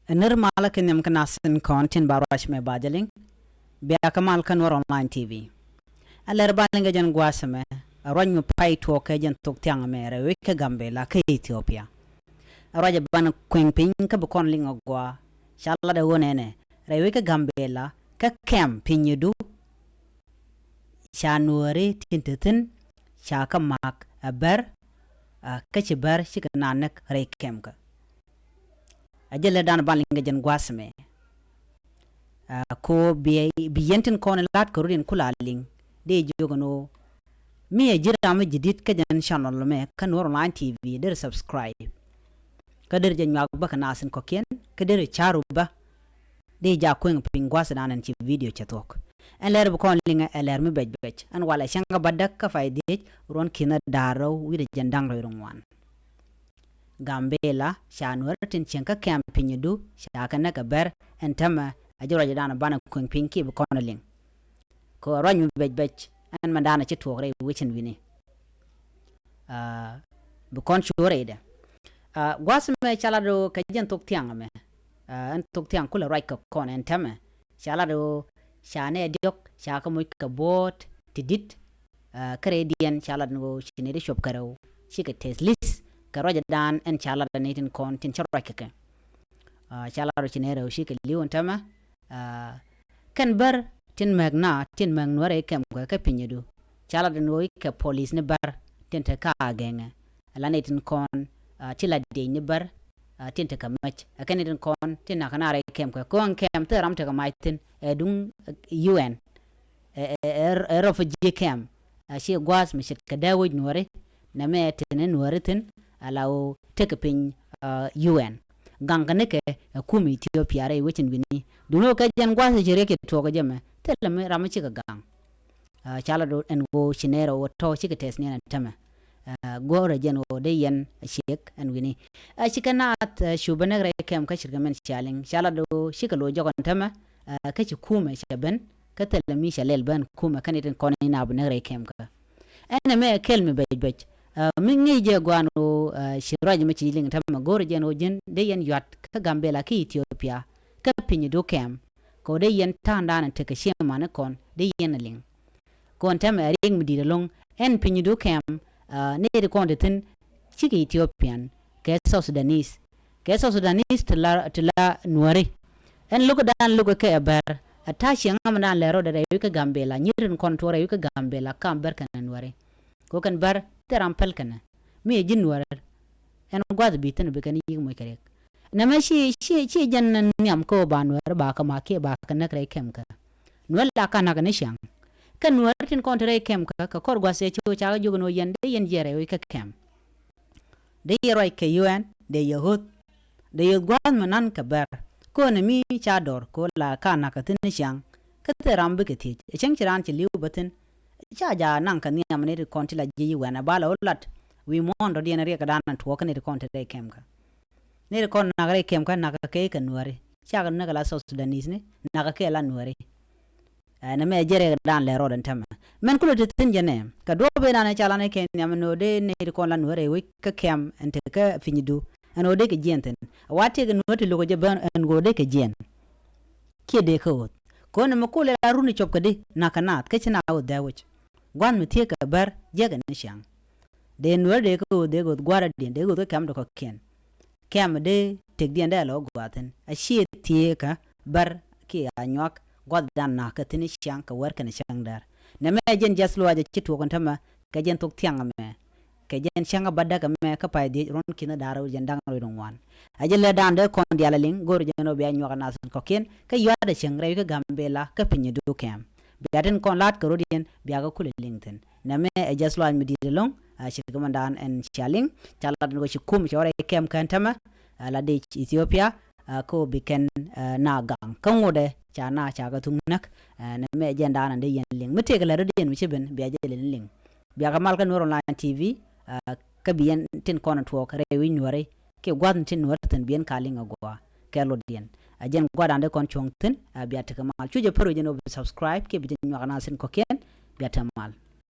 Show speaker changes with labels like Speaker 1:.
Speaker 1: Nirmala kenyam kanasin kontin barash me bajaling. Biya kamal kanwar online TV. Aler balinga jan guasame. Aranyu pai tuoke jan tuk tiang mere wike Gambella Caa Ethiopia. Araja ban kwing ping ka bukon linga gua. Shala de wonene. Re wike Gambella ka kem pinyidu. Sha nuääri tintitin. Sha ka mak ber. Kachibar shika nanek re kem ka. Ajele dan balinga jan guasame. Ko biyentin kone lat korurin kulaling. De jogano. Mi jirama jidit ka jan channel me kanwar online TV der subscribe. Kader jan yak ba kanasin kokien. Kader charu ba. De ja kwing ping guasanan ci video chatok. Eler bu kon linga eler mi bej. An wala shanga badak ka faydej ron kina daro wida jandang roirongwan. Gambella Caa Nuer tin chenka kem pinyidu shaka naka ber en tämɛ ajura jadana bana kwing pinki bu kon ling. Ko ranyu bej an mandana ci tokre wichin wini. Bu kon chore de. Guasme chalado ka jen tok tiang me. An tok tiang kula right ka kon en tämɛ. Chalado shane diok shaka moy ka bot tidit kredian chalado chinede shop karo shika teslis karoja dan en chalado netin kon tin chara keke. Chalado chinero shika liwon tämɛ. Kan bar tin magna tin mag nuare kem ka pinyidu. Chalado no ka police ne bar tin ta ka genga. Alane tin kon tila de ne bar tin ta ka mach. Akane tin kon tin na kanare kem ka kon kem te ram ta ka maitin edung UN refugee camp. She guas me shit ka dawo nuare na me tin nuare tin alaw take pin UN. Gangane ke kumi Ethiopia re wichin wini. Duno ka jan guas jere ke to ka jeme. Tele me ram chi ka gang. Chalado en go chinero wo to chi ka tes ne tama. Go re jen wo de yen shek en wini. Chikanat shubane re kem ka shirga men chaling. Chalado shika lo jogon tama. Ka chi kuma shaben ka tele mi shalel ban kuma kanitin kon ina bu ne re kem ka. En me kelmi bej. Min ngi je gwano shiraj me chiling tama go re jen wo jen de yen yat ka Gambella Caa Ethiopia ka pinyidu kem. Ko de yen tandan te ka shema ne kon de yen ling. Kon tama ring mi long en pinyidu kem ne de kon de tin chiki Ethiopian ke South Sudanese. Ke South Sudanese tla nuari. En lugo dan lugo ke ber atashi ngamna lero de yuka Gambella nyirin kon tore yuka Gambella kam ber kan nuari. Ko kan ber terampel kana. Mi jin nuari. En gwad bitin be kan yig moy karek. Nama shi jan nyam ko ba nuer ba ka ma ke ba ka na kre kem ka nuer la ka na ka nishang ka nuer tin kon tre kem ka kor gwa se chu cha ju no yen de yen jere wi ka kem de yero ke UN de yahut de yugwan manan ka ber ko na mi cha dor ko la ka na ka tin nishang ka te ram be ke ti cheng chiran chi liu batin cha ja nan ka nyam ne kon ti la ji wana bala olat wi mon do de na re ka dan to ka ne kon tre kem ka ne kon nagare kem ka naga ke kan nuari chaga naga la South Sudanese ne naga ke la nuari na me jere dan le rodan tama men kulo de tin jene ka do be na chala ne ken nyam no de ne kon la nuari wi ka kem ente ka finyidu ano de ke jenten wate ga nuati logo je ban en go de ke jen ke de ko ko ne makule la runi chop ka de nakanat ke china o da wich gwan mi tie ka bar jega ne shang de nuari de ko de go gwara de go kam do ko ken kem de tek dien da lo gwaten a shi tie ka bar ki anyak god dan na ka tin shang ka war kan shang dar na me jen jaslo aje citu kon tama ka jen tok tiang me ka jen shanga badda ka me ka pay de ron kina daro jen dang ro don wan aje le dan de kon diala ling gor jen no be anyak na san ko ken ka yada shang re ka Gambella ka pinyidu kem biaden kon lat ka rodien biaga kule lingten na me jaslo an mi di long shirgamandan en chaling chalad ngo shikum chore kem kan tama la de Ethiopia ko biken na gang kan wode chana chaga tungnak na me jenda na de yen ling mete ga la rodien mi chiben biya jelen ling biya ga mal kan online TV ka biyen tin kono to ka rewi nyore ke gwan tin wartan biyen kaling agwa kelo dien ajen gwadan de kon chongten biya ta mal chuje pro jeno subscribe ke biyen nyana sin ko ken biya ta mal